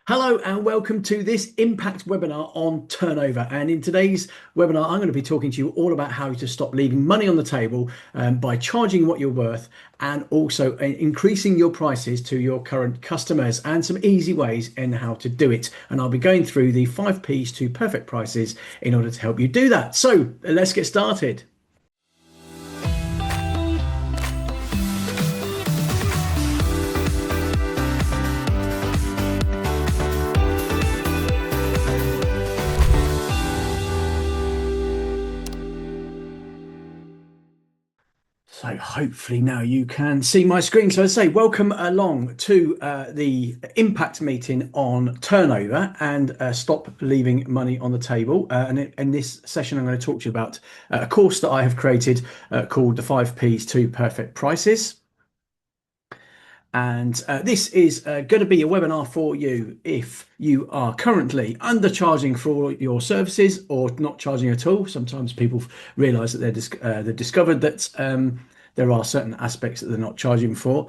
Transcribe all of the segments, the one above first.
Hello and welcome to this Impact webinar on turnover. And in today's webinar, I'm going to be talking to you all about how to stop leaving money on the table by charging what you're worth and also increasing your prices to your current customers and some easy ways in how to do it. And I'll be going through the 5 Ps to perfect prices in order to help you do that. So let's get started. So hopefully now you can see my screen. So I say welcome along to the impact meeting on turnover and stop leaving money on the table. And in this session, I'm going to talk to you about a course that I have created called the 5 Ps to Perfect Prices. And this is going to be a webinar for you if you are currently undercharging for your services or not charging at all. Sometimes people realize that they've discovered that there are certain aspects that they're not charging for.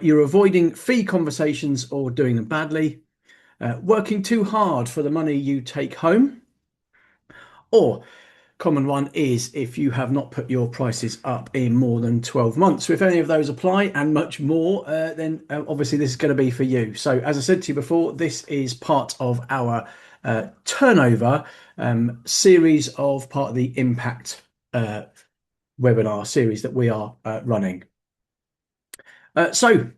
You're avoiding fee conversations or doing them badly, working too hard for the money you take home, or common one is if you have not put your prices up in more than 12 months. So if any of those apply and much more, then obviously this is going to be for you. So as I said to you before, this is part of our turnover series of part of the Impact webinar series that we are running. So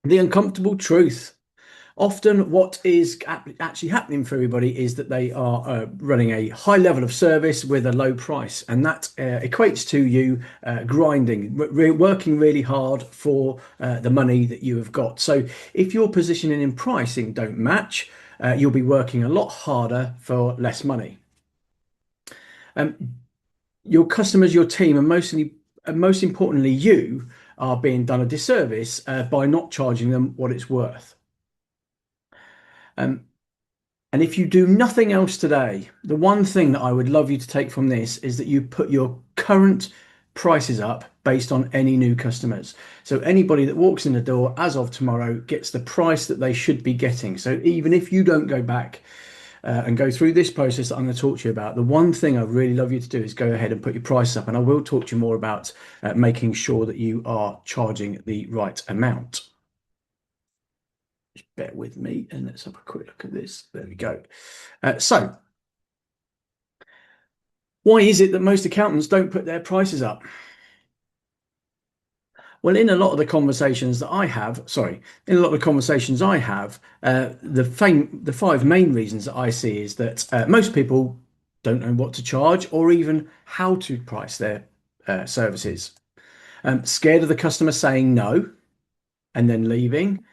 the uncomfortable truth. Often what is actually happening for everybody is that they are running a high level of service with a low price, and that equates to you grinding, working really hard for the money that you have got. So if your positioning in pricing don't match, you'll be working a lot harder for less money. Your customers, your team, and most importantly you are being done a disservice by not charging them what it's worth. And if you do nothing else today, the one thing that I would love you to take from this is that you put your current prices up based on any new customers. So anybody that walks in the door as of tomorrow gets the price that they should be getting. So even if you don't go back and go through this process that I'm going to talk to you about, the one thing I'd really love you to do is go ahead and put your prices up. And I will talk to you more about making sure that you are charging the right amount. Just bear with me and let's have a quick look at this. There we go. So why is it that most accountants don't put their prices up? Well, in a lot of the conversations that I have, the 5 main reasons that I see is that most people don't know what to charge or even how to price their services. Scared of the customer saying no and then leaving.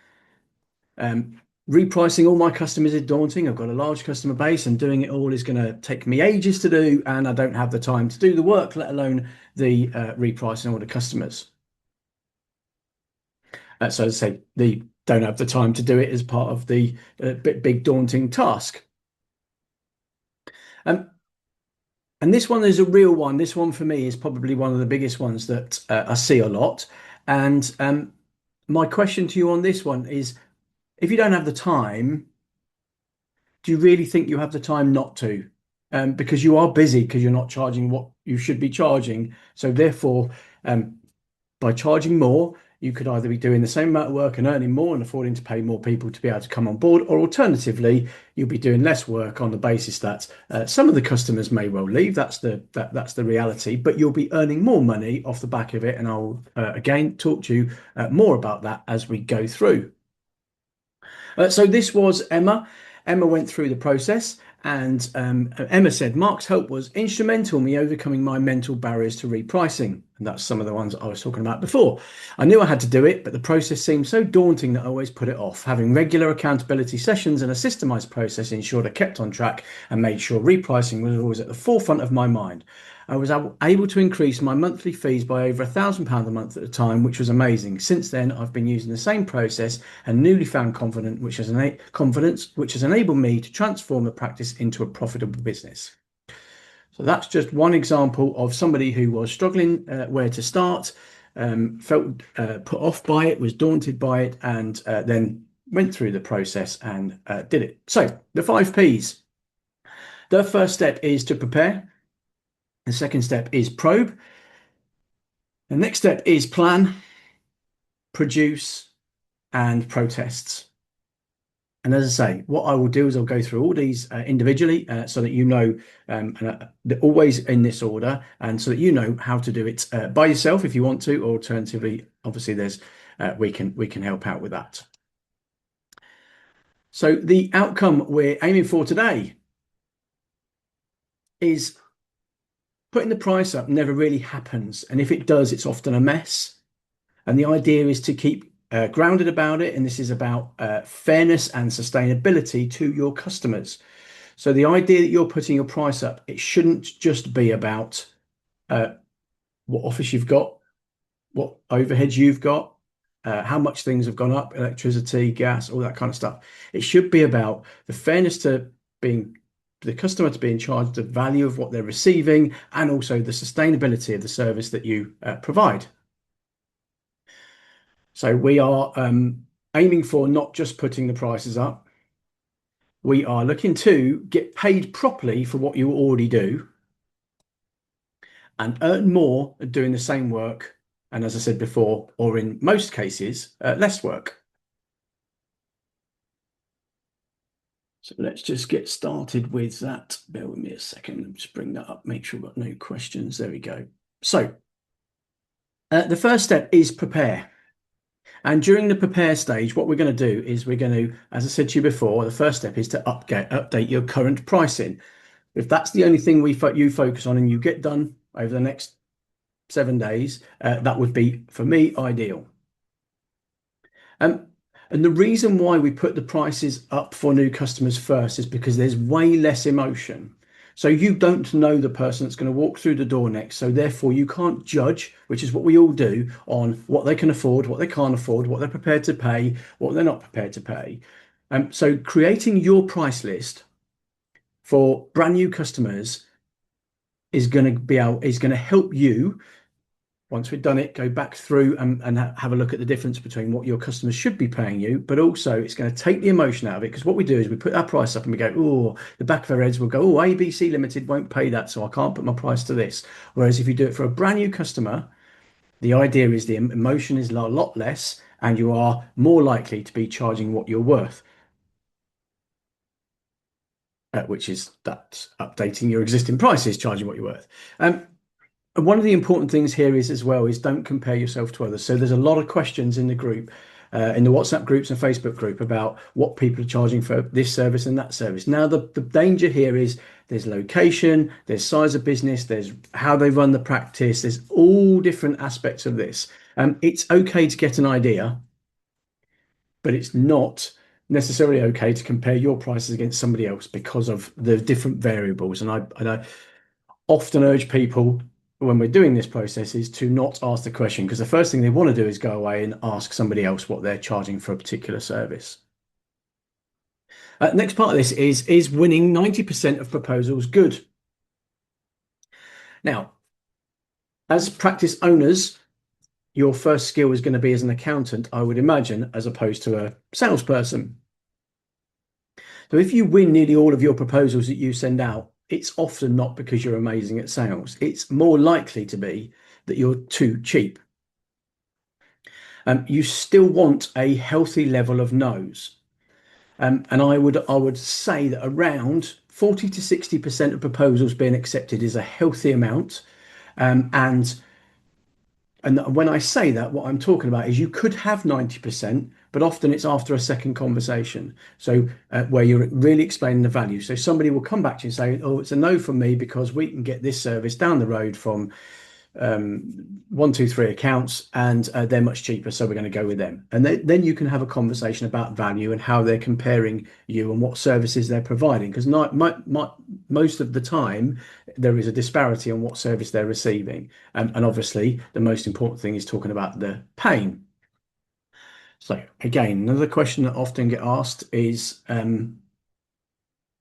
Repricing all my customers is daunting. I've got a large customer base and doing it all is going to take me ages to do, and I don't have the time to do the work, let alone the repricing all the customers. So as I say, they don't have the time to do it as part of the big daunting task. And this one is a real one. This one for me is probably one of the biggest ones that I see a lot. And my question to you on this one is, if you don't have the time, do you really think you have the time not to? Because you are busy because you're not charging what you should be charging. So therefore, by charging more, you could either be doing the same amount of work and earning more and affording to pay more people to be able to come on board, or alternatively, you'll be doing less work on the basis that some of the customers may well leave. That's the reality, but you'll be earning more money off the back of it. And I'll again talk to you more about that as we go through. So this was Emma. Emma went through the process, and Emma said, Mark's help was instrumental in me overcoming my mental barriers to repricing. And that's some of the ones I was talking about before. I knew I had to do it, but the process seemed so daunting that I always put it off. Having regular accountability sessions and a systemized process ensured I kept on track and made sure repricing was always at the forefront of my mind. I was able to increase my monthly fees by over £1,000 a month at the time, which was amazing. Since then, I've been using the same process and newly found confidence, which has enabled me to transform the practice into a profitable business. So that's just one example of somebody who was struggling where to start, felt put off by it, was daunted by it, and then went through the process and did it. So the 5 Ps. The first step is to prepare. The second step is probe. The next step is plan, produce, and protests. And as I say, what I will do is I'll go through all these individually so that you know, they're always in this order, and so that you know how to do it by yourself if you want to, or alternatively, obviously, there's we can help out with that. So the outcome we're aiming for today is putting the price up never really happens, and if it does, it's often a mess. And the idea is to keep grounded about it, and this is about fairness and sustainability to your customers. So the idea that you're putting your price up, it shouldn't just be about what office you've got, what overheads you've got, how much things have gone up, electricity, gas, all that kind of stuff. It should be about the fairness to the customer to being charged the value of what they're receiving, and also the sustainability of the service that you provide. So we are aiming for not just putting the prices up. We are looking to get paid properly for what you already do and earn more doing the same work. And as I said before, or in most cases, less work. So let's just get started with that. Bear with me a second. Let me just bring that up, make sure we've got no questions. There we go. So the first step is prepare. And during the prepare stage, what we're going to do is we're going to, as I said to you before, the first step is to update your current pricing. If that's the only thing you focus on and you get done over the next 7 days, that would be, for me, ideal. And the reason why we put the prices up for new customers first is because there's way less emotion. So you don't know the person that's going to walk through the door next. So therefore you can't judge, which is what we all do, on what they can afford, what they can't afford, what they're prepared to pay, what they're not prepared to pay. So creating your price list for brand new customers is going to help you. Once we've done it, go back through and have a look at the difference between what your customers should be paying you, but also it's going to take the emotion out of it, because what we do is we put our price up and we go, oh, the back of our heads will go, oh, ABC Limited won't pay that, so I can't put my price to this. Whereas if you do it for a brand new customer, the idea is the emotion is a lot less, and you are more likely to be charging what you're worth, which is that updating your existing prices, charging what you're worth. And one of the important things here is as well is don't compare yourself to others. So there's a lot of questions in the group, in the WhatsApp groups and Facebook group, about what people are charging for this service and that service. Now, the danger here is there's location, there's size of business, there's how they run the practice, there's all different aspects of this. It's okay to get an idea, but it's not necessarily okay to compare your prices against somebody else because of the different variables. And I often urge people, when we're doing this process, is to not ask the question, because the first thing they want to do is go away and ask somebody else what they're charging for a particular service. Next part of this is winning 90% of proposals good. Now, as practice owners, your first skill is going to be as an accountant, I would imagine, as opposed to a salesperson. So if you win nearly all of your proposals that you send out, it's often not because you're amazing at sales. It's more likely to be that you're too cheap. You still want a healthy level of no's. And I would say that around 40 to 60% of proposals being accepted is a healthy amount. And when I say that, what I'm talking about is you could have 90%, but often it's after a second conversation. So where you're really explaining the value. So somebody will come back to you and say, oh, it's a no from me because we can get this service down the road from 123 accounts, and they're much cheaper, so we're going to go with them. And then you can have a conversation about value and how they're comparing you and what services they're providing, because most of the time there is a disparity on what service they're receiving, and obviously the most important thing is talking about the pain. So again, another question that often get asked is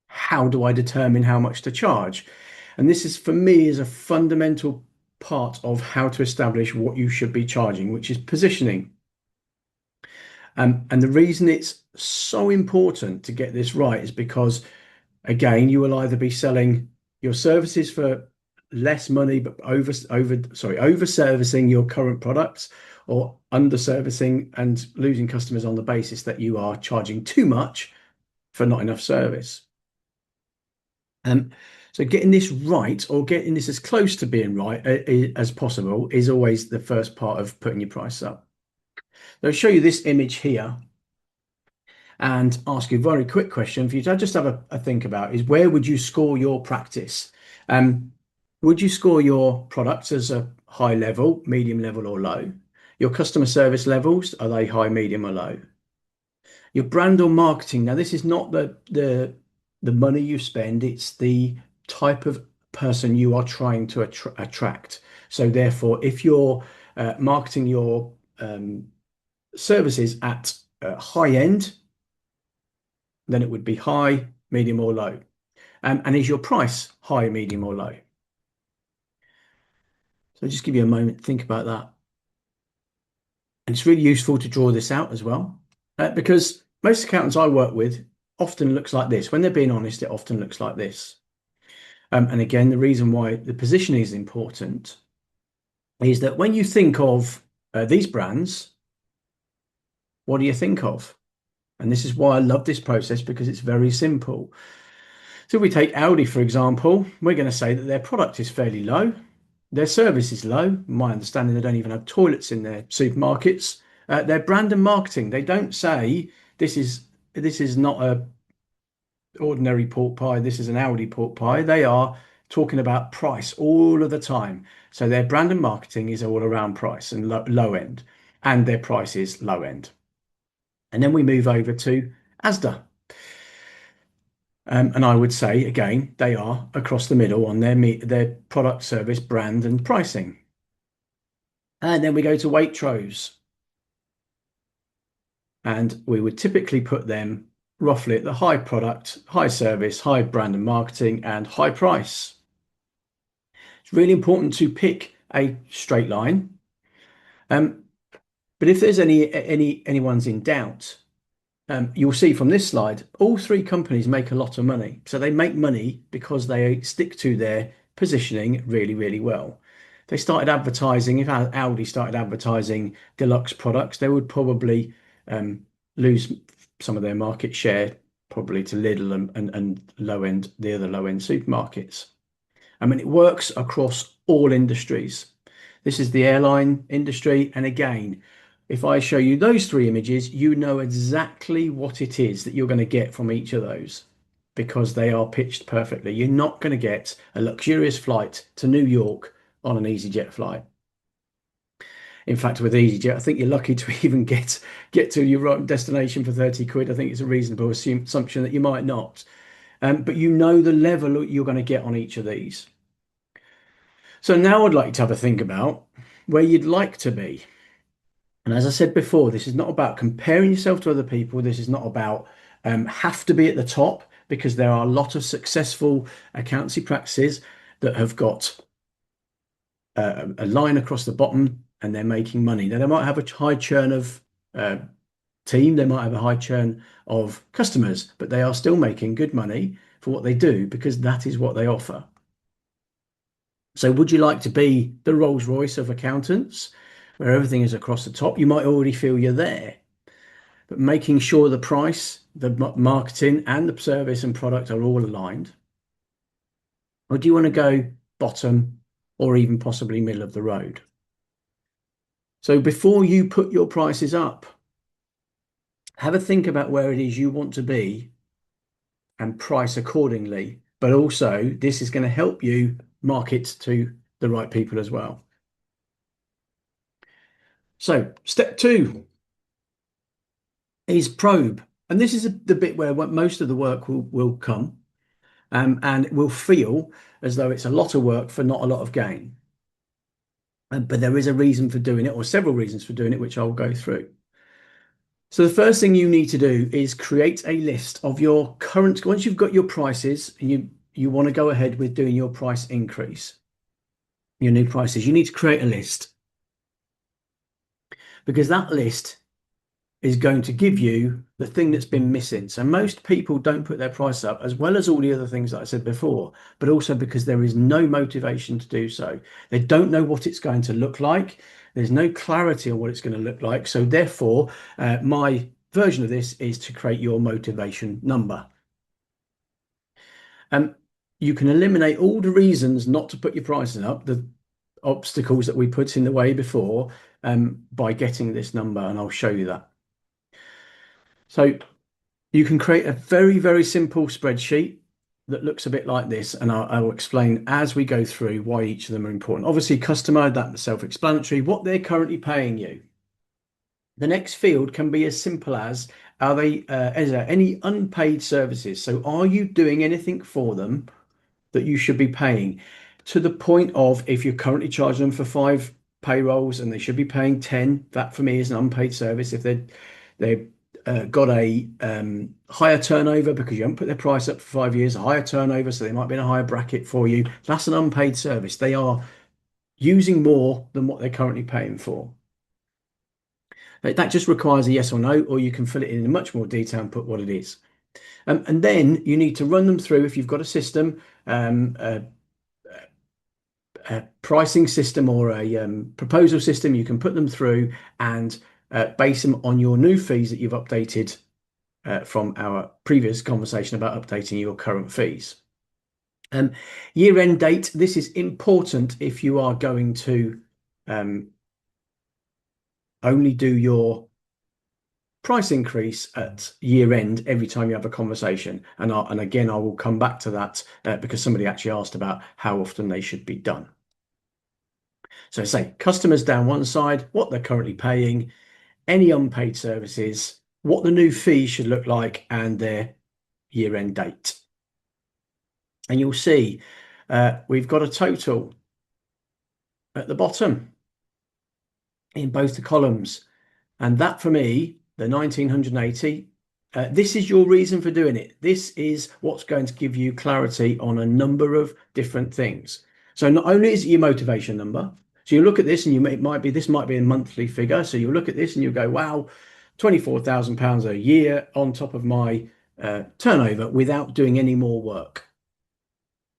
how do I determine how much to charge? And this is, for me, is a fundamental part of how to establish what you should be charging, which is positioning. And the reason it's so important to get this right is because, again, you will either be selling your services for less money, but over servicing your current products, or under servicing and losing customers on the basis that you are charging too much for not enough service. So getting this right, or getting this as close to being right as possible, is always the first part of putting your price up. I'll show you this image here and ask you a very quick question for you to just have a think about, is where would you score your practice? Would you score your products as a high level, medium level, or low? Your customer service levels, are they high, medium, or low? Your brand or marketing. Now, this is not the money you spend, it's the type of person you are trying to attract. So therefore, if you're marketing your services at high end, then it would be high, medium, or low. And is your price high, medium, or low? So just give you a moment to think about that. And it's really useful to draw this out as well, because most accountants I work with often looks like this. When they're being honest, it often looks like this. And again, the reason why the positioning is important is that when you think of these brands, what do you think of? And this is why I love this process, because it's very simple. So if we take Aldi, for example, we're going to say that their product is fairly low. Their service is low. My understanding, they don't even have toilets in their supermarkets. Their brand and marketing, they don't say this is not a ordinary pork pie, this is an Aldi pork pie. They are talking about price all of the time. So their brand and marketing is all around price and low end, and their price is low end. And then we move over to Asda. And I would say, again, they are across the middle on their product, service, brand, and pricing. And then we go to Waitrose. And we would typically put them roughly at the high product, high service, high brand and marketing, and high price. It's really important to pick a straight line. But if there's anyone's in doubt, you'll see from this slide, all three companies make a lot of money. So they make money because they stick to their positioning really, really well. They started advertising. If Aldi started advertising deluxe products, they would probably lose some of their market share, probably to Lidl and the other low end supermarkets. I mean, it works across all industries. This is the airline industry. And again, if I show you those three images, you know exactly what it is that you're going to get from each of those, because they are pitched perfectly. You're not going to get a luxurious flight to New York on an EasyJet flight. In fact, with EasyJet, I think you're lucky to even get to your destination for 30 quid. I think it's a reasonable assumption that you might not. But you know the level you're going to get on each of these. So now I'd like you to have a think about where you'd like to be. And as I said before, this is not about comparing yourself to other people. This is not about have to be at the top, because there are a lot of successful accountancy practices that have got a line across the bottom and they're making money. Now, they might have a high churn of team, they might have a high churn of customers, but they are still making good money for what they do, because that is what they offer. So would you like to be the Rolls Royce of accountants, where everything is across the top? You might already feel you're there, but making sure the price, the marketing, and the service and product are all aligned. Or do you want to go bottom, or even possibly middle of the road? So before you put your prices up, have a think about where it is you want to be and price accordingly. But also, this is going to help you market to the right people as well. So step 2 is probe. And this is the bit where most of the work will come, and it will feel as though it's a lot of work for not a lot of gain. But there is a reason for doing it, or several reasons for doing it, which I'll go through. So the first thing you need to do is create a list of your current, once you've got your prices and you want to go ahead with doing your price increase, your new prices, you need to create a list, because that list is going to give you the thing that's been missing. So most people don't put their price up, as well as all the other things that I said before, but also because there is no motivation to do so. They don't know what it's going to look like. There's no clarity on what it's going to look like. So therefore, my version of this is to create your motivation number. You can eliminate all the reasons not to put your prices up, the obstacles that we put in the way before, by getting this number, and I'll show you that. So you can create a very, very simple spreadsheet that looks a bit like this, and I'll explain as we go through why each of them are important. Obviously, customer, that's self-explanatory, what they're currently paying you. The next field can be as simple as, is there any unpaid services? So are you doing anything for them that you should be paying, to the point of, if you're currently charging them for 5 payrolls and they should be paying 10, that for me is an unpaid service. If they've got a higher turnover because you haven't put their price up for 5 years, a higher turnover, so they might be in a higher bracket for you, that's an unpaid service. They are using more than what they're currently paying for. That just requires a yes or no, or you can fill it in much more detail and put what it is. And then you need to run them through, if you've got a system, a pricing system or a proposal system, you can put them through and base them on your new fees that you've updated from our previous conversation about updating your current fees. Year-end date, this is important if you are going to only do your price increase at year end every time you have a conversation. And again, I will come back to that because somebody actually asked about how often they should be done. So say customers down one side, what they're currently paying, any unpaid services, what the new fee should look like, and their year end date. And you'll see we've got a total at the bottom in both the columns. And that for me, the 1980, this is your reason for doing it. This is what's going to give you clarity on a number of different things. So not only is it your motivation number, so you look at this and this might be a monthly figure. So you look at this and you go, wow, £24,000 a year on top of my turnover without doing any more work.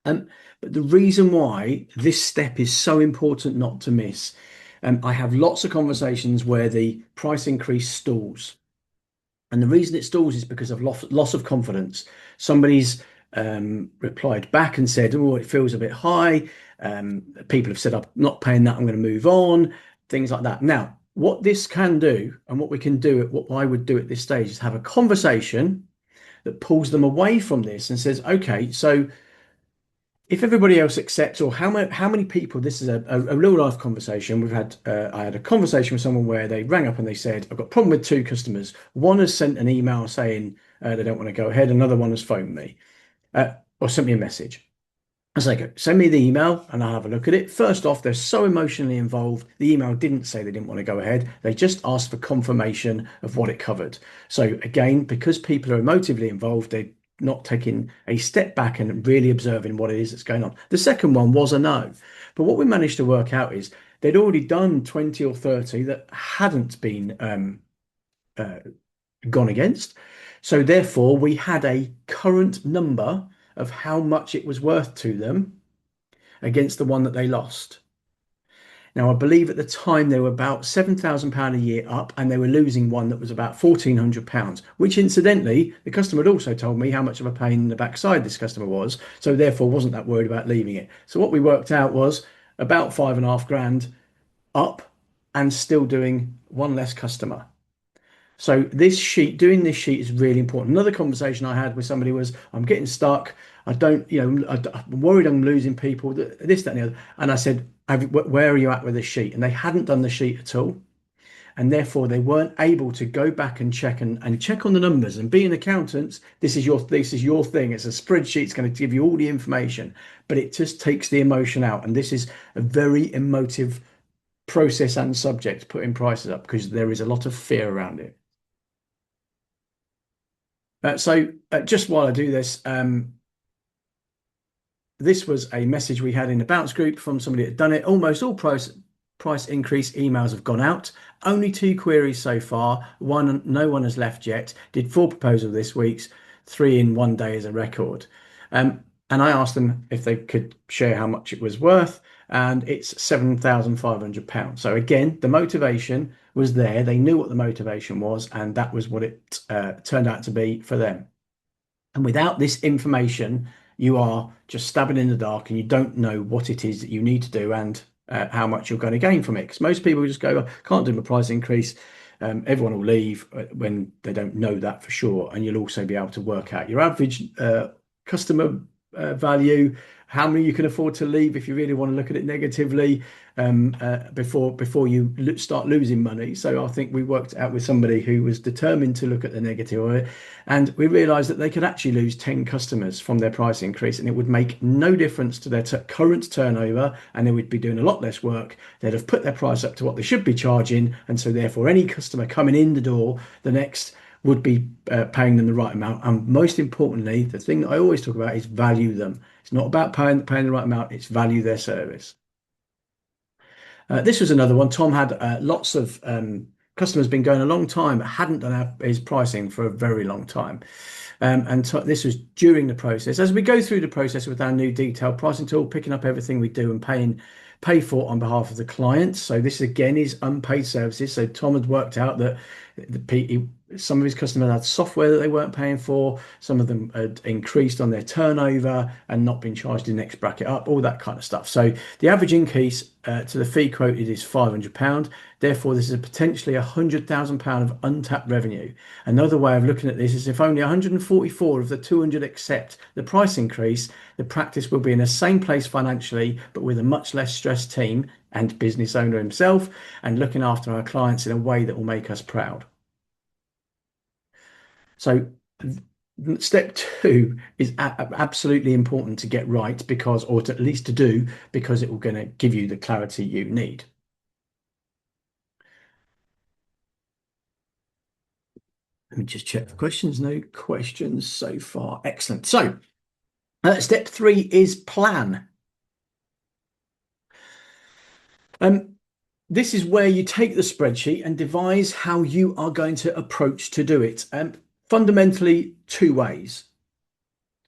But the reason why this step is so important not to miss, I have lots of conversations where the price increase stalls. And the reason it stalls is because of loss of confidence. Somebody's replied back and said, oh, it feels a bit high. People have said, I'm not paying that, I'm going to move on, things like that. Now, what this can do, and what we can do, what I would do at this stage, is have a conversation that pulls them away from this and says, okay, so if everybody else accepts, or how many people, this is a real life conversation. I had a conversation with someone where they rang up and they said, I've got a problem with 2 customers. One has sent an email saying they don't want to go ahead. Another one has phoned me or sent me a message. I was like, send me the email and I'll have a look at it. First off, they're so emotionally involved. The email didn't say they didn't want to go ahead. They just asked for confirmation of what it covered. So again, because people are emotively involved, they're not taking a step back and really observing what it is that's going on. The second one was a no. But what we managed to work out is they'd already done 20 or 30 that hadn't been gone against. So therefore, we had a current number of how much it was worth to them against the one that they lost. Now, I believe at the time they were about £7,000 a year up, and they were losing one that was about £1,400, which incidentally, the customer had also told me how much of a pain in the backside this customer was. So therefore wasn't that worried about leaving it. So what we worked out was about £5,500 up and still doing one less customer. So doing this sheet is really important. Another conversation I had with somebody was, I'm getting stuck. I'm worried I'm losing people, this, that, and the other. And I said, where are you at with this sheet? And they hadn't done the sheet at all. And therefore they weren't able to go back and check check on the numbers. And being accountants, this is your thing. It's a spreadsheet. It's going to give you all the information, but it just takes the emotion out. And this is a very emotive process and subject, putting prices up, because there is a lot of fear around it. Just while I do this, this was a message we had in the bounce group from somebody that had done it. Almost all price increase emails have gone out. Only 2 queries so far. No one has left yet. Did 4 proposals this week, 3 in 1 day as a record. And I asked them if they could share how much it was worth, and it's £7,500. So again, the motivation was there. They knew what the motivation was, and that was what it turned out to be for them. And without this information, you are just stabbing in the dark, and you don't know what it is that you need to do and how much you're going to gain from it. Because most people just go, can't do my price increase. Everyone will leave when they don't know that for sure. And you'll also be able to work out your average customer value, how many you can afford to leave if you really want to look at it negatively, before you start losing money. So I think we worked out with somebody who was determined to look at the negative of it, and we realized that they could actually lose 10 customers from their price increase, and it would make no difference to their current turnover, and they would be doing a lot less work. They'd have put their price up to what they should be charging, and so therefore any customer coming in the door the next would be paying them the right amount. And most importantly, the thing that I always talk about is value them. It's not about paying the right amount, it's value their service. This was another one. Tom had lots of customers been going a long time, but hadn't done his pricing for a very long time. And this was during the process. As we go through the process with our new detailed pricing tool, picking up everything we do and pay for on behalf of the client. So this again is unpaid services. So Tom had worked out that some of his customers had software that they weren't paying for. Some of them had increased on their turnover and not been charged the next bracket up, all that kind of stuff. So the average increase to the fee quoted is £500. Therefore, this is potentially £100,000 of untapped revenue. Another way of looking at this is if only 144 of the 200 accept the price increase, the practice will be in the same place financially, but with a much less stressed team and business owner himself, and looking after our clients in a way that will make us proud. So step 2 is absolutely important to get right, because, or to, at least to do, because it will going to give you the clarity you need. Let me just check for questions. No questions so far. Excellent. So step 3 is plan. This is where you take the spreadsheet and devise how you are going to approach to do it. Fundamentally, 2 ways.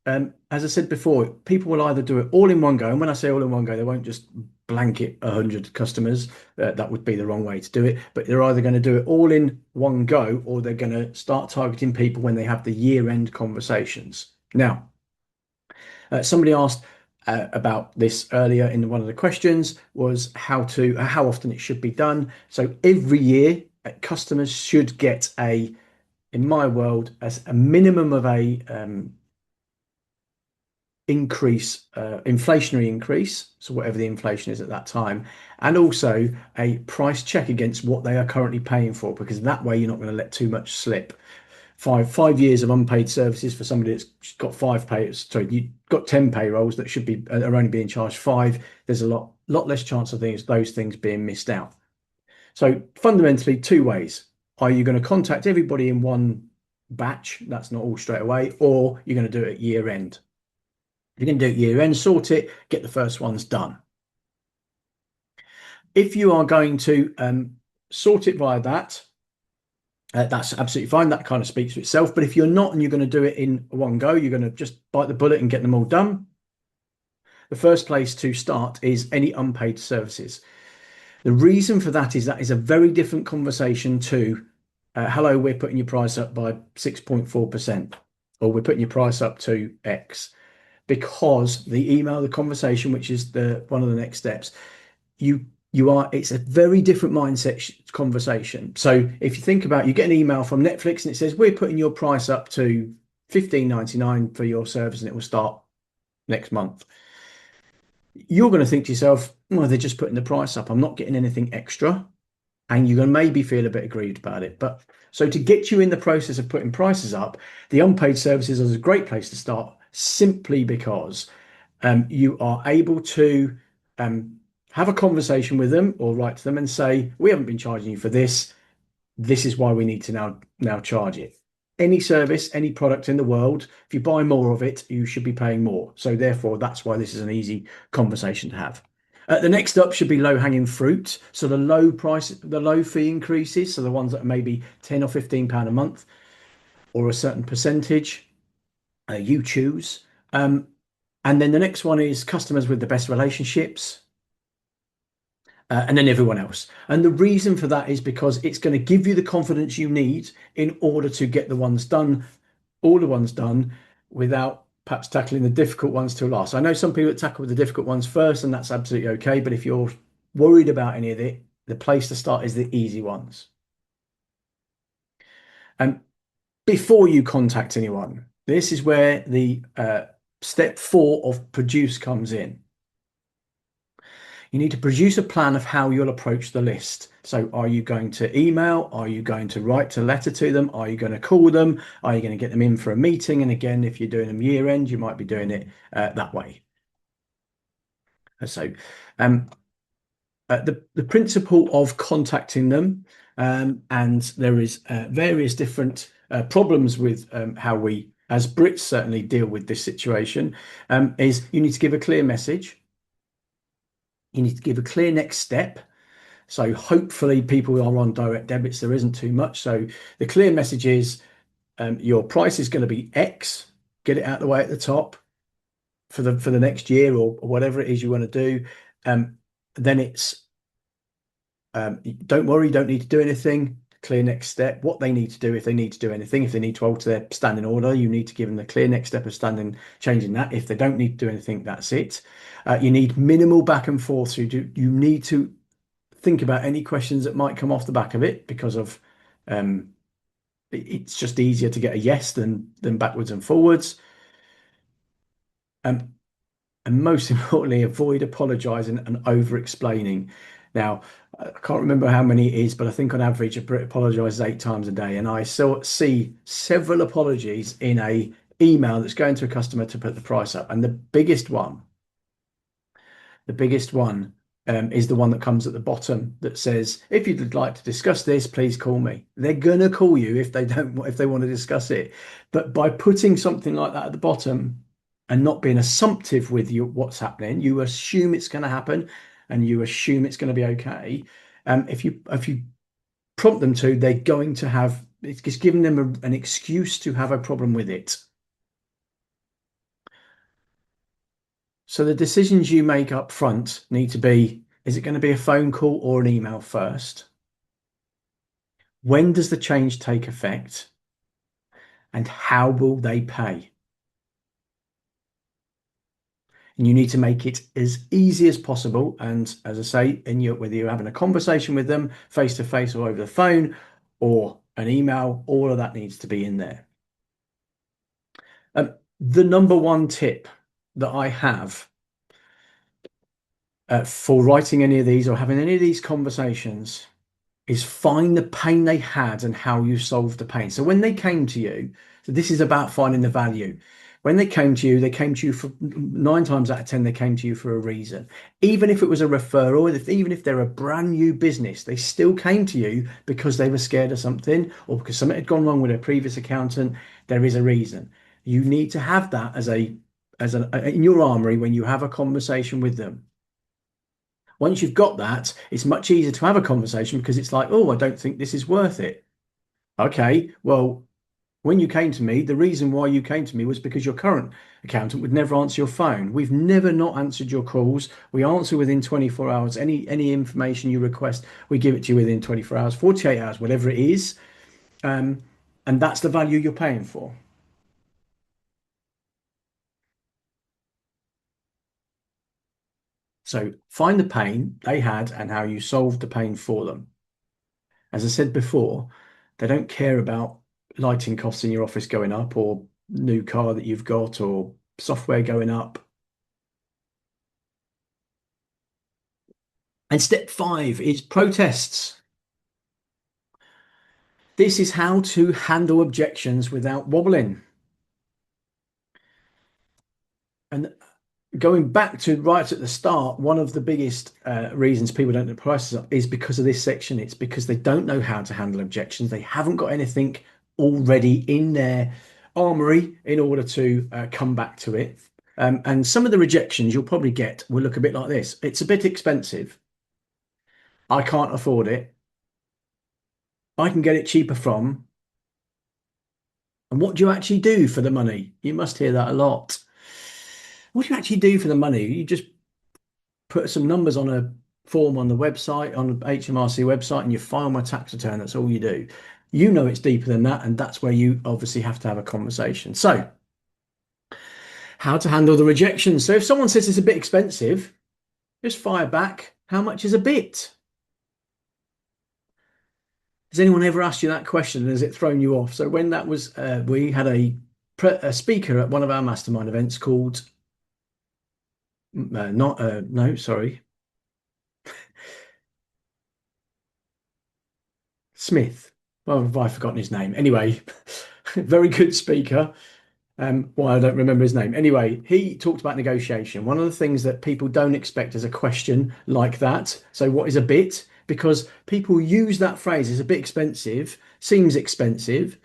As I said before, people will either do it all in one go, and when I say all in one go, they won't just blanket 100 customers. That would be the wrong way to do it. But they're either going to do it all in one go, or they're going to start targeting people when they have the year-end conversations. Now, somebody asked about this earlier in one of the questions, was how often it should be done. So every year, customers should get in my world, as a minimum of a inflationary increase, so whatever the inflation is at that time, and also a price check against what they are currently paying for, because that way you're not going to let too much slip. Five years of unpaid services for somebody that's got 5 pays. Sorry, you've got 10 payrolls that are only being charged 5. There's a lot less chance of those things being missed out. So fundamentally, 2 ways. Are you going to contact everybody in one batch? That's not all straight away, or you're going to do it at year end. If you're going to do it year end, sort it, get the first ones done. If you are going to sort it via that, that's absolutely fine. That kind of speaks for itself. But if you're not, and you're going to do it in one go, you're going to just bite the bullet and get them all done, the first place to start is any unpaid services. The reason for that is a very different conversation to, hello, we're putting your price up by 6.4%, or we're putting your price up to X. Because the conversation, which is one of the next steps, it's a very different mindset conversation. So if you think about, you get an email from Netflix and it says, we're putting your price up to $15.99 for your service, and it will start next month. You're going to think to yourself, well, they're just putting the price up, I'm not getting anything extra. And you're going to maybe feel a bit aggrieved about it. But so to get you in the process of putting prices up, the unpaid services is a great place to start, simply because you are able to have a conversation with them, or write to them and say, we haven't been charging you for this. This is why we need to now charge it. Any service, any product in the world, if you buy more of it, you should be paying more. So therefore, that's why this is an easy conversation to have. The next up should be low-hanging fruit. So the low price, the low fee increases. So the ones that are maybe 10 or 15 pound a month or a certain percentage, you choose. And then the next one is customers with the best relationships. And then everyone else. And the reason for that is because it's going to give you the confidence you need in order to get the ones done, all the ones done, without perhaps tackling the difficult ones till last. I know some people that tackle the difficult ones first, and that's absolutely okay. But if you're worried about any of it, the place to start is the easy ones. And before you contact anyone, this is where the step 4 of produce comes in. You need to produce a plan of how you'll approach the list. So are you going to email? Are you going to write a letter to them? Are you going to call them? Are you going to get them in for a meeting? And again, if you're doing them year end, you might be doing it that way. So the principle of contacting them, and there is various different problems with how we, as Brits, certainly deal with this situation, is you need to give a clear message. You need to give a clear next step. So hopefully people are on direct debits. There isn't too much. So the clear message is your price is going to be X. Get it out of the way at the top for the next year or whatever it is you want to do. Then it's don't worry, you don't need to do anything. Clear next step. What they need to do if they need to do anything. If they need to alter their standing order, you need to give them the clear next step of changing that. If they don't need to do anything, that's it. You need minimal back and forth. So you need to think about any questions that might come off the back of it, because of it's just easier to get a yes than backwards and forwards. And most importantly, avoid apologizing and over explaining. Now, I can't remember how many it is, but I think on average a Brit apologizes 8 times a day, and I see several apologies in a email that's going to a customer to put the price up. And the biggest one is the one that comes at the bottom that says, if you'd like to discuss this, please call me. They're gonna call you if they want to discuss it. But by putting something like that at the bottom and not being assumptive with what's happening, you assume it's going to happen and you assume it's going to be okay. If you prompt them to, they're going to have, it's just giving them an excuse to have a problem with it. So the decisions you make up front need to be, is it going to be a phone call or an email first? When does the change take effect? And how will they pay? And you need to make it as easy as possible. And as I say, whether you're having a conversation with them face to face or over the phone or an email, all of that needs to be in there. The number one tip that I have for writing any of these or having any of these conversations is find the pain they had and how you solved the pain. So when they came to you, so this is about finding the value. When they came to you for 9 times out of 10, they came to you for a reason. Even if it was a referral, even if they're a brand new business, they still came to you because they were scared of something or because something had gone wrong with their previous accountant. There is a reason. You need to have that in your armory when you have a conversation with them. Once you've got that, it's much easier to have a conversation because it's like, oh, I don't think this is worth it. Okay, well, when you came to me, the reason why you came to me was because your current accountant would never answer your phone. We've never not answered your calls. We answer within 24 hours. Any information you request, we give it to you within 24 hours, 48 hours, whatever it is. And that's the value you're paying for. So find the pain they had and how you solved the pain for them. As I said before, they don't care about lighting costs in your office going up or new car that you've got or software going up. And step 5 is protests. This is how to handle objections without wobbling. And going back to right at the start, one of the biggest reasons people don't put prices up is because of this section. It's because they don't know how to handle objections. They haven't got anything already in their armory in order to come back to it. And some of the rejections you'll probably get will look a bit like this. It's a bit expensive. I can't afford it. I can get it cheaper from. And what do you actually do for the money? You must hear that a lot. What do you actually do for the money? You just put some numbers on a form on the website, on the HMRC website, and you file my tax return. That's all you do. You know it's deeper than that, and that's where you obviously have to have a conversation. So, how to handle the rejection. So if someone says it's a bit expensive, just fire back, how much is a bit? Has anyone ever asked you that question and has it thrown you off? So when that was, we had a speaker at one of our mastermind events called, no, sorry, Smith. Well, have I forgotten his name? Anyway, very good speaker. Why I don't remember his name. Anyway, he talked about negotiation. One of the things that people don't expect is a question like that. So what is a bit? Because people use that phrase, it's a bit expensive, seems expensive,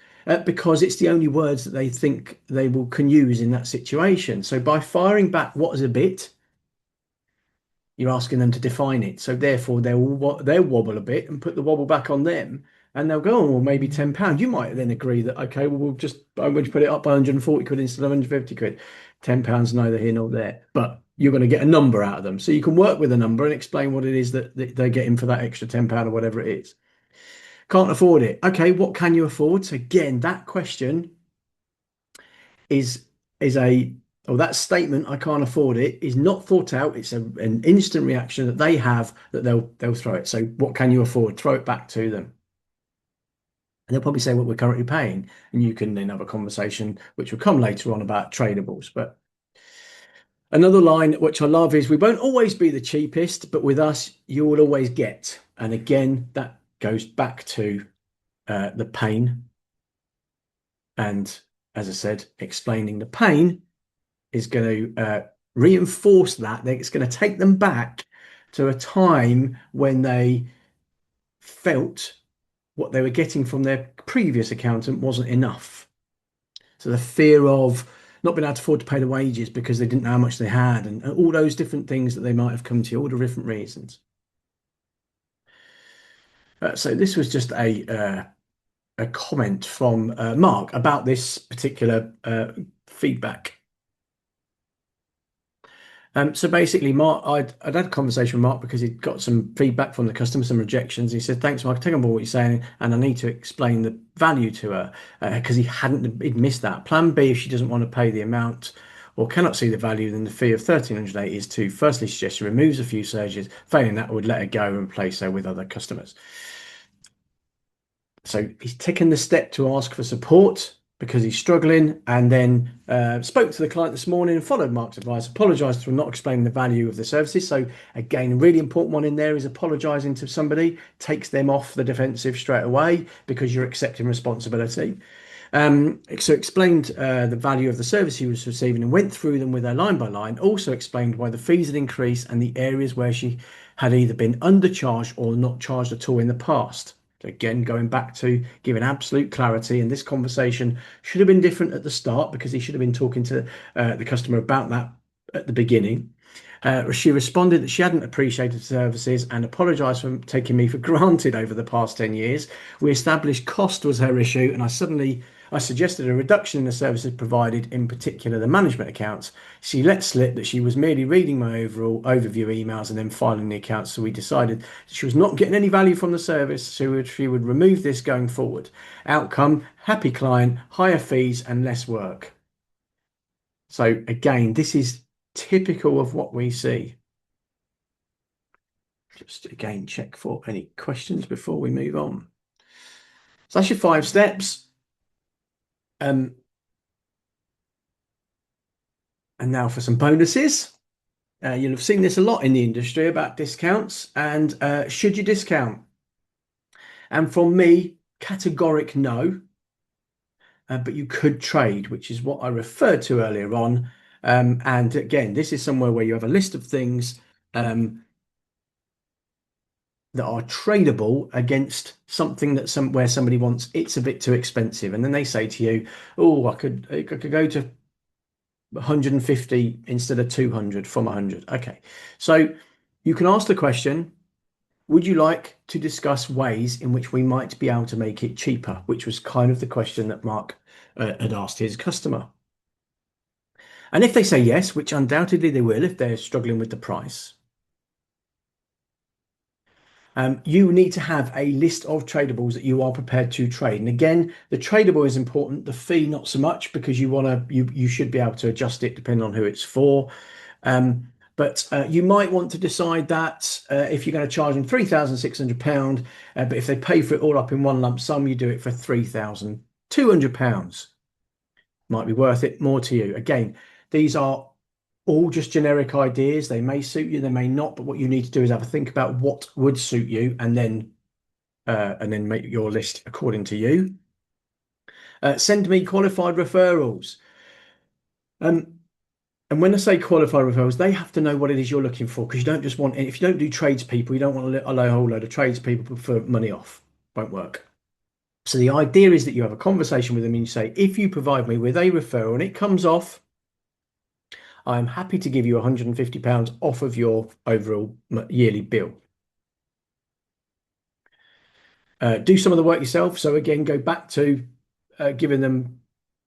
because it's the only words that they think they can use in that situation. So by firing back what is a bit, you're asking them to define it. So therefore they'll wobble a bit and put the wobble back on them. And they'll go, oh, well, maybe £10. You might then agree that, okay, well, I'm going to put it up by 140 quid instead of 150 quid. £10, neither here nor there. But you're going to get a number out of them. So you can work with a number and explain what it is that they're getting for that extra £10 or whatever it is. Can't afford it. Okay, what can you afford? So again, that question is that statement, I can't afford it, is not thought out. It's an instant reaction that they have that they'll throw it. So what can you afford? Throw it back to them. And they'll probably say what we're currently paying. And you can then have a conversation, which will come later on, about tradables. But another line which I love is, we won't always be the cheapest, but with us, you will always get. And again, that goes back to the pain. And as I said, explaining the pain is going to reinforce that. It's going to take them back to a time when they felt what they were getting from their previous accountant wasn't enough. So the fear of not being able to afford to pay the wages because they didn't know how much they had, and all those different things that they might have come to, all the different reasons. So this was just a comment from Mark about this particular feedback. So basically, Mark, I'd had a conversation with Mark because he'd got some feedback from the customer, some rejections. He said, "Thanks, Mark. I take on board what you're saying, and I need to explain the value to her because he'd missed that. Plan B, if she doesn't want to pay the amount or cannot see the value, then the fee of 1,380 is to firstly suggest she removes a few surges. Failing that, would let her go and replace her with other customers." So he's taken the step to ask for support because he's struggling, and then spoke to the client this morning and followed Mark's advice, apologised for not explaining the value of the services. So again, a really important one in there is apologising to somebody, takes them off the defensive straight away because you're accepting responsibility. So explained the value of the service he was receiving and went through them with her line by line. Also explained why the fees had increased and the areas where she had either been undercharged or not charged at all in the past. Again, going back to giving absolute clarity, and this conversation should have been different at the start because he should have been talking to the customer about that at the beginning. She responded that she hadn't appreciated services and apologised for taking me for granted over the past 10 years. We established cost was her issue, and I suggested a reduction in the services provided, in particular the management accounts. She let slip that she was merely reading my overall overview emails and then filing the accounts. So we decided she was not getting any value from the service, so she would remove this going forward. Outcome, happy client, higher fees and less work. So again, this is typical of what we see. Just again, check for any questions before we move on. So that's your 5 steps. And now for some bonuses. You'll have seen this a lot in the industry about discounts and should you discount? And from me, categoric no. But you could trade, which is what I referred to earlier on. And again, this is somewhere where you have a list of things that are tradable against something that where somebody wants, it's a bit too expensive. And then they say to you, oh, I could go to 150 instead of 200 from 100. Okay. So you can ask the question, would you like to discuss ways in which we might be able to make it cheaper? Which was kind of the question that Mark had asked his customer. And if they say yes, which undoubtedly they will if they're struggling with the price, you need to have a list of tradables that you are prepared to trade. And again, the tradable is important, the fee not so much, because you should be able to adjust it depending on who it's for. But you might want to decide that if you're going to charge them £3,600, but if they pay for it all up in one lump sum, you do it for £3,200. Might be worth it more to you. Again, these are all just generic ideas. They may suit you, they may not, but what you need to do is have a think about what would suit you and then make your list according to you. Send me qualified referrals. And when I say qualified referrals, they have to know what it is you're looking for, because you don't just want, if you don't do tradespeople, you don't want a whole load of tradespeople for money off. Won't work. So the idea is that you have a conversation with them and you say, if you provide me with a referral and it comes off, I'm happy to give you £150 off of your overall yearly bill. Do some of the work yourself. So again, go back to giving them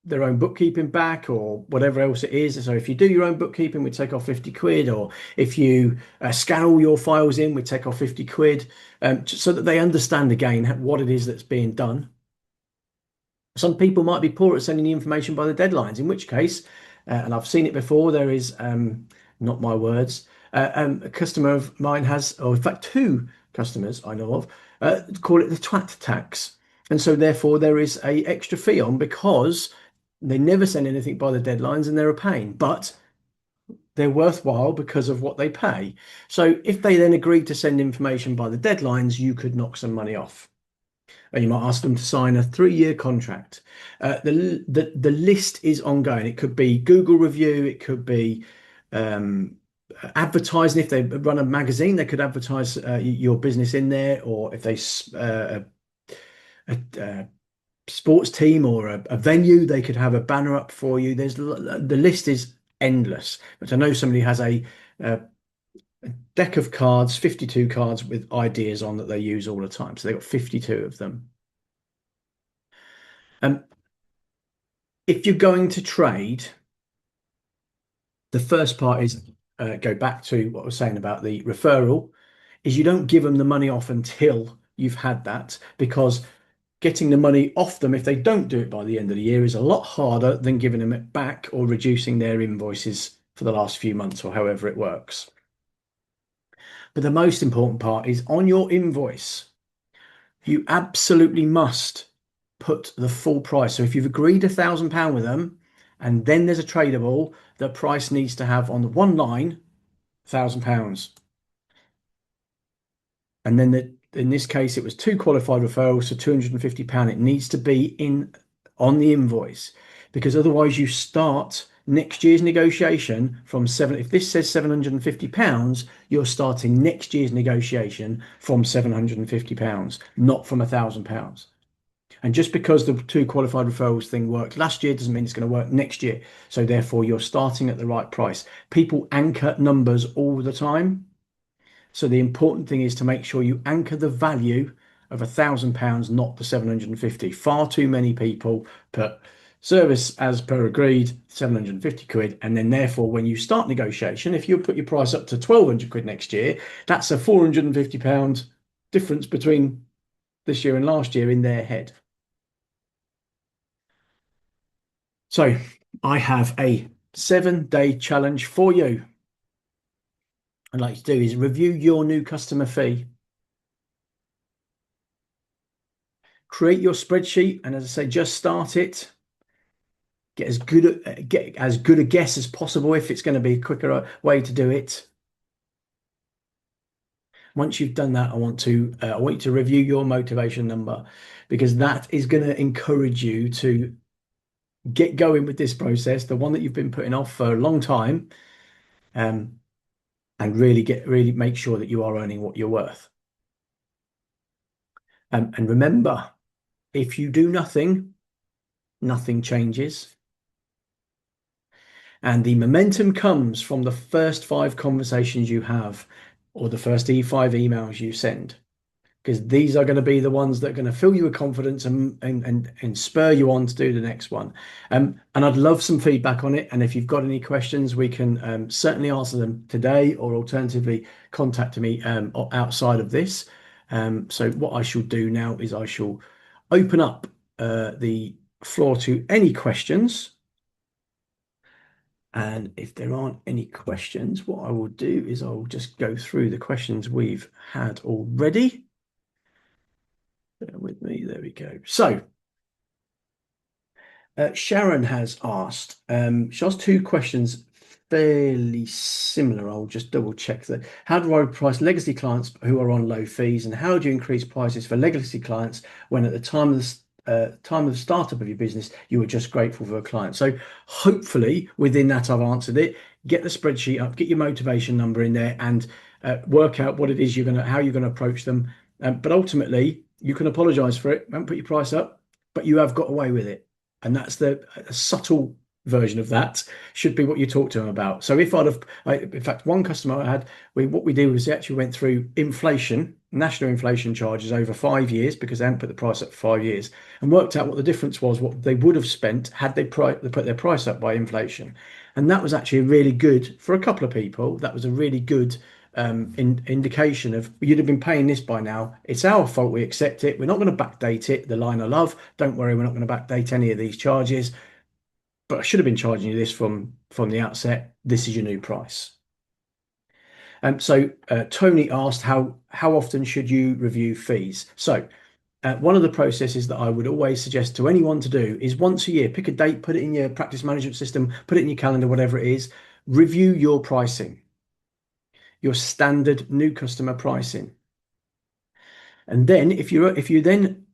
their own bookkeeping back or whatever else it is. So if you do your own bookkeeping, we take off 50 quid, or if you scan all your files in, we take off 50 quid, so that they understand again what it is that's being done. Some people might be poor at sending the information by the deadlines, in which case, and I've seen it before, there is, not my words, a customer of mine has, or in fact, two customers I know of, call it the twat tax. And so therefore there is a extra fee on because they never send anything by the deadlines and they're a pain, but they're worthwhile because of what they pay. So if they then agreed to send information by the deadlines, you could knock some money off. And you might ask them to sign a 3-year contract. The list is ongoing. It could be Google review. It could be advertising. If they run a magazine, they could advertise your business in there. Or if they a sports team or a venue, they could have a banner up for you. The list is endless. But I know somebody has a deck of cards, 52 cards with ideas on that they use all the time. So they've got 52 of them. If you're going to trade, the first part is go back to what I was saying about the referral, is you don't give them the money off until you've had that, because getting the money off them if they don't do it by the end of the year is a lot harder than giving them it back or reducing their invoices for the last few months or however it works. But the most important part is on your invoice, you absolutely must put the full price. So if you've agreed £1,000 with them and then there's a tradable, the price needs to have on the one line £1,000. And then in this case, it was 2 qualified referrals, so £250. It needs to be on the invoice, because otherwise you start next year's negotiation from if this says £750, you're starting next year's negotiation from £750, not from £1,000. And just because the 2 qualified referrals thing worked last year doesn't mean it's going to work next year. So therefore, you're starting at the right price. People anchor numbers all the time. So the important thing is to make sure you anchor the value of £1,000, not the 750. Far too many people put service as per agreed, 750 quid. And then therefore, when you start negotiation, if you put your price up to 1,200 quid next year, that's a £450 difference between this year and last year in their head. So I have a 7-day challenge for you. I'd like to do is review your new customer fee. Create your spreadsheet, and as I say, just start it. Get as good a guess as possible if it's going to be a quicker way to do it. Once you've done that, I want you to review your motivation number, because that is going to encourage you to get going with this process, the one that you've been putting off for a long time, and really make sure that you are earning what you're worth. And remember, if you do nothing, nothing changes. And the momentum comes from the first five conversations you have or the first five emails you send, because these are going to be the ones that are going to fill you with confidence and spur you on to do the next one. And I'd love some feedback on it. And if you've got any questions, we can certainly answer them today, or alternatively, contact me outside of this. So what I shall do now is I shall open up the floor to any questions. And if there aren't any questions, what I will do is I'll just go through the questions we've had already. Bear with me. There we go. So Sharon has asked, she asked two questions fairly similar. I'll just double check that. How do I price legacy clients who are on low fees, and how do you increase prices for legacy clients when at the time of the startup of your business, you were just grateful for a client? So hopefully within that, I've answered it. Get the spreadsheet up, get your motivation number in there, and work out what it is how you're gonna approach them. But ultimately, you can apologize for it, don't put your price up, but you have got away with it. And that's the subtle version of that should be what you talk to them about. So if in fact, one customer I had, what we did was we actually went through inflation, national inflation charges over 5 years, because they hadn't put the price up for 5 years, and worked out what the difference was, what they would have spent had they put their price up by inflation. And that was actually really good for a couple of people. That was a really good indication of, you'd have been paying this by now. It's our fault. We accept it. We're not going to backdate it. The line I love. Don't worry, we're not going to backdate any of these charges. But I should have been charging you this from the outset. This is your new price. So Tony asked, how often should you review fees? So one of the processes that I would always suggest to anyone to do is once a year, pick a date, put it in your practice management system, put it in your calendar, whatever it is, review your pricing, your standard new customer pricing. And then if you're then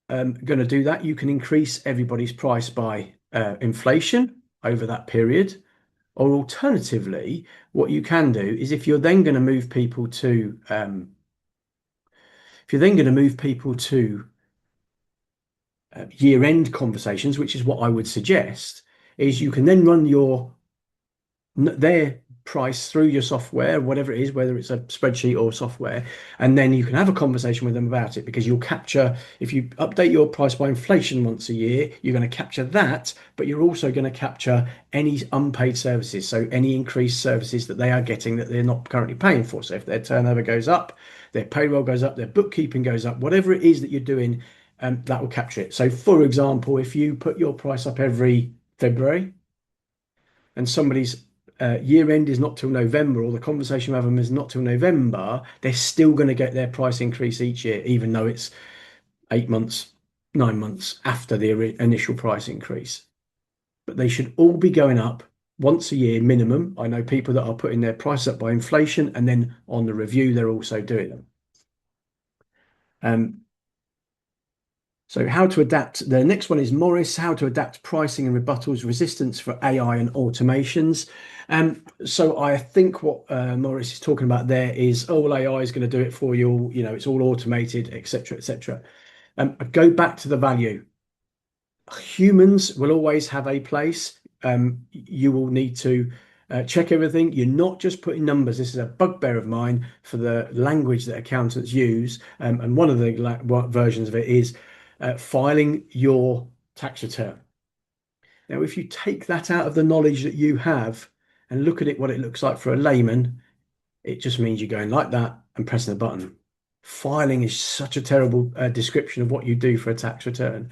going to do that, you can increase everybody's price by inflation over that period. Or alternatively, what you can do is, if you're then going to move people to year-end conversations, which is what I would suggest, is you can then run their price through your software, whatever it is, whether it's a spreadsheet or software, and then you can have a conversation with them about it, because you'll capture, if you update your price by inflation once a year, you're going to capture that, but you're also going to capture any unpaid services, so any increased services that they are getting that they're not currently paying for. So if their turnover goes up, their payroll goes up, their bookkeeping goes up, whatever it is that you're doing, that will capture it. So for example, if you put your price up every February and somebody's year end is not till November, or the conversation we have them is not till November, they're still going to get their price increase each year, even though it's 8 months, 9 months after the initial price increase. But they should all be going up once a year minimum. I know people that are putting their price up by inflation, and then on the review, they're also doing them. So how to adapt. The next one is Morris, how to adapt pricing and rebuttals resistance for AI and automations. So I think what Morris is talking about there is, oh, well, AI is going to do it for you. You know, it's all automated, etc., etc. Go back to the value. Humans will always have a place. You will need to check everything. You're not just putting numbers. This is a bugbear of mine for the language that accountants use. And one of the versions of it is filing your tax return. Now, if you take that out of the knowledge that you have and look at it, what it looks like for a layman, it just means you're going like that and pressing the button. Filing is such a terrible description of what you do for a tax return.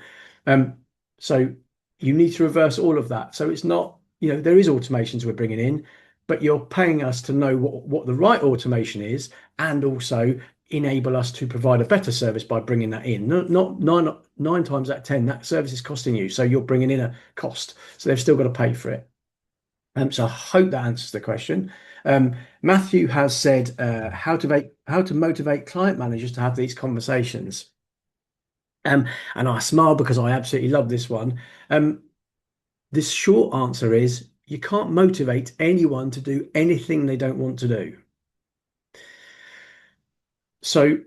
So you need to reverse all of that. So it's not, there is automations we're bringing in, but you're paying us to know what the right automation is, and also enable us to provide a better service by bringing that in. Not nine times out of 10, that service is costing you. So you're bringing in a cost. So they've still got to pay for it. So I hope that answers the question. Matthew has said, how to motivate client managers to have these conversations. And I smile because I absolutely love this one. This short answer is, you can't motivate anyone to do anything they don't want to do. So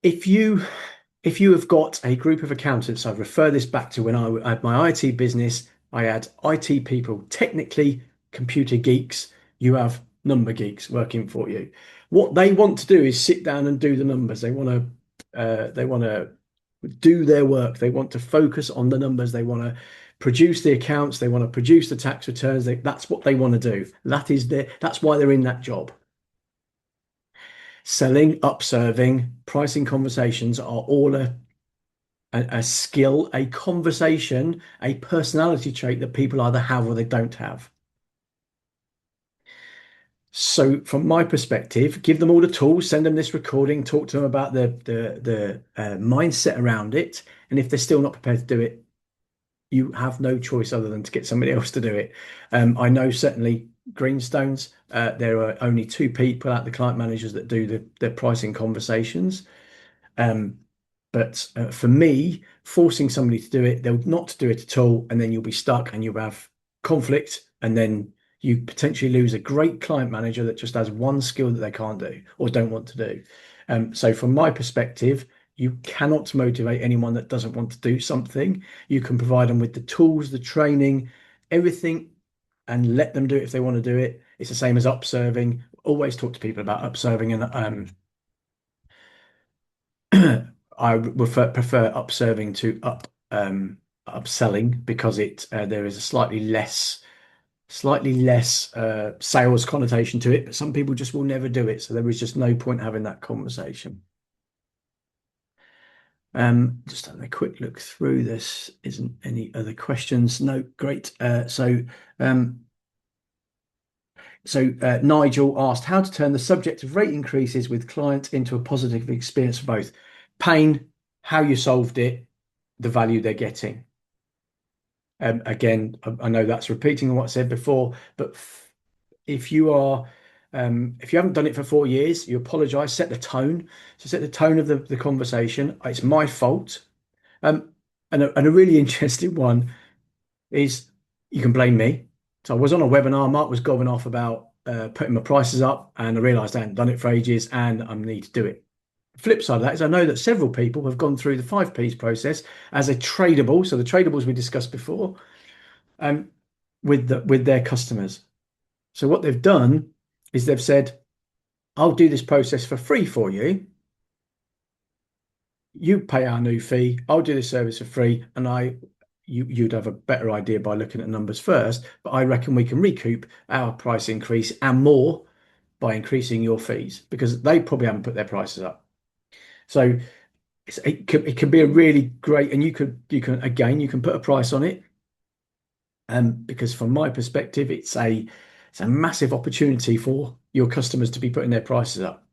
if you have got a group of accountants, I'd refer this back to when I had my IT business I had IT people, technically computer geeks. You have number geeks working for you. What they want to do is sit down and do the numbers. They want to do their work. They want to focus on the numbers. They want to produce the accounts. They want to produce the tax returns. That's what they want to do. That's why they're in that job. Selling, upserving, pricing conversations are all a skill, a conversation, a personality trait that people either have or they don't have. So from my perspective, give them all the tools, send them this recording, talk to them about the mindset around it. And if they're still not prepared to do it, you have no choice other than to get somebody else to do it. I know certainly Greenstones, there are only two people at the client managers that do the pricing conversations. But for me, forcing somebody to do it, they'll not do it at all, and then you'll be stuck and you'll have conflict, and then you potentially lose a great client manager that just has one skill that they can't do or don't want to do. So from my perspective, you cannot motivate anyone that doesn't want to do something. You can provide them with the tools, the training, everything, and let them do it if they want to do it. It's the same as upserving. Always talk to people about upserving, and I prefer upserving to upselling because there is a slightly less sales connotation to it, but some people just will never do it. So there is just no point having that conversation. Just having a quick look through this. Isn't any other questions? No, great. Nigel asked how to turn the subject of rate increases with clients into a positive experience for both. Pain, how you solved it, the value they're getting. Again, I know that's repeating what I said before, but if you haven't done it for 4 years, you apologize, set the tone. So set the tone of the conversation. It's my fault. And a really interesting one is you can blame me. So I was on a webinar, Mark was gobbing off about putting my prices up, and I realized I hadn't done it for ages and I need to do it. Flip side of that is I know that several people have gone through the 5Ps process as a tradable. So the tradables we discussed before, with their customers. So what they've done is they've said, I'll do this process for free for you. You pay our new fee. I'll do the service for free. And you'd have a better idea by looking at numbers first. But I reckon we can recoup our price increase and more by increasing your fees because they probably haven't put their prices up. So it can be a really great, and you can put a price on it. Because from my perspective, it's a massive opportunity for your customers to be putting their prices up.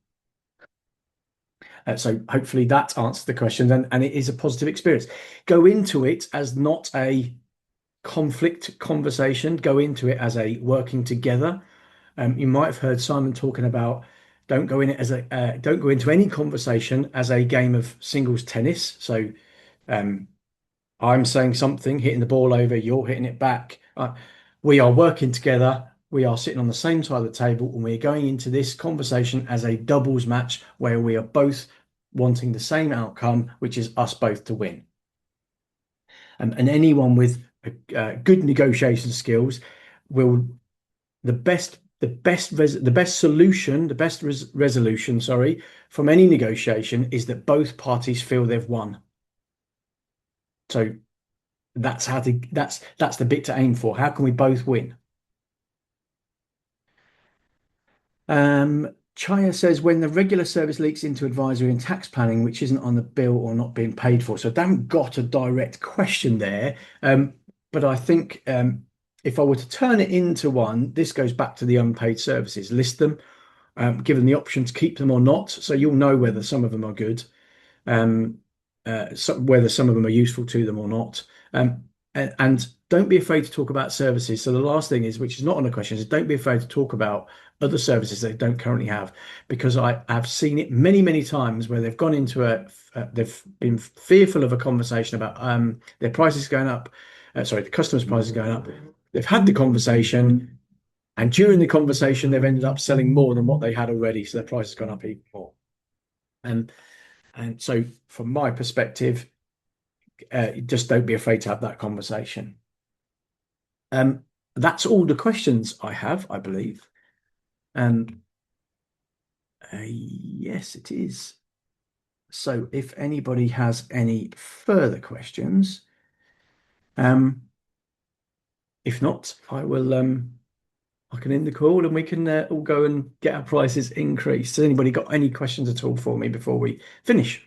So hopefully that answers the question, and it is a positive experience. Go into it as not a conflict conversation. Go into it as a working together. You might have heard Simon talking about don't go into any conversation as a game of singles tennis. So I'm saying something, hitting the ball over, you're hitting it back. We are working together. We are sitting on the same side of the table, and we're going into this conversation as a doubles match where we are both wanting the same outcome, which is us both to win. And anyone with good negotiation skills will the best resolution, sorry, from any negotiation is that both parties feel they've won. So that's the bit to aim for. How can we both win? Chaya says when the regular service leaks into advisory and tax planning, which isn't on the bill or not being paid for. So I haven't got a direct question there. But I think if I were to turn it into one, this goes back to the unpaid services. List them, give them the option to keep them or not. So you'll know whether some of them are good, whether some of them are useful to them or not. And don't be afraid to talk about services. So the last thing is, which is not on the question, is don't be afraid to talk about other services they don't currently have, because I've seen it many, many times where they've gone into they've been fearful of a conversation about their prices going up. Sorry, the customer's prices going up. They've had the conversation, and during the conversation, they've ended up selling more than what they had already. So their price has gone up even more. And so from my perspective, just don't be afraid to have that conversation. That's all the questions I have, I believe. Yes, it is. So if anybody has any further questions, if not, I can end the call and we can all go and get our prices increased. Has anybody got any questions at all for me before we finish?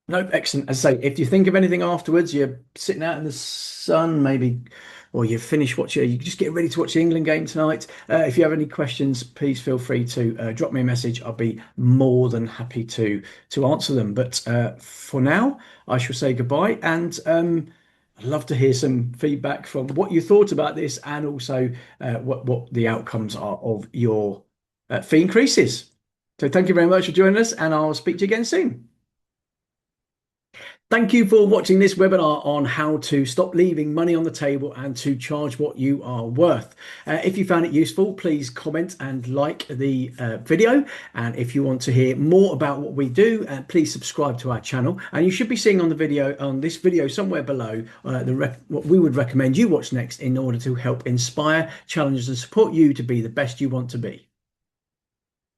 No, excellent. As I say, if you think of anything afterwards, you're sitting out in the sun, maybe, or you finish watching, you just get ready to watch the England game tonight. If you have any questions, please feel free to drop me a message. I'll be more than happy to answer them. But for now, I shall say goodbye, and I'd love to hear some feedback from what you thought about this, and also what the outcomes are of your fee increases. So thank you very much for joining us, and I'll speak to you again soon. Thank you for watching this webinar on how to stop leaving money on the table and to charge what you are worth. If you found it useful, please comment and like the video. And if you want to hear more about what we do, please subscribe to our channel. And you should be seeing on this video somewhere below what we would recommend you watch next in order to help inspire, challenge, and support you to be the best you want to be.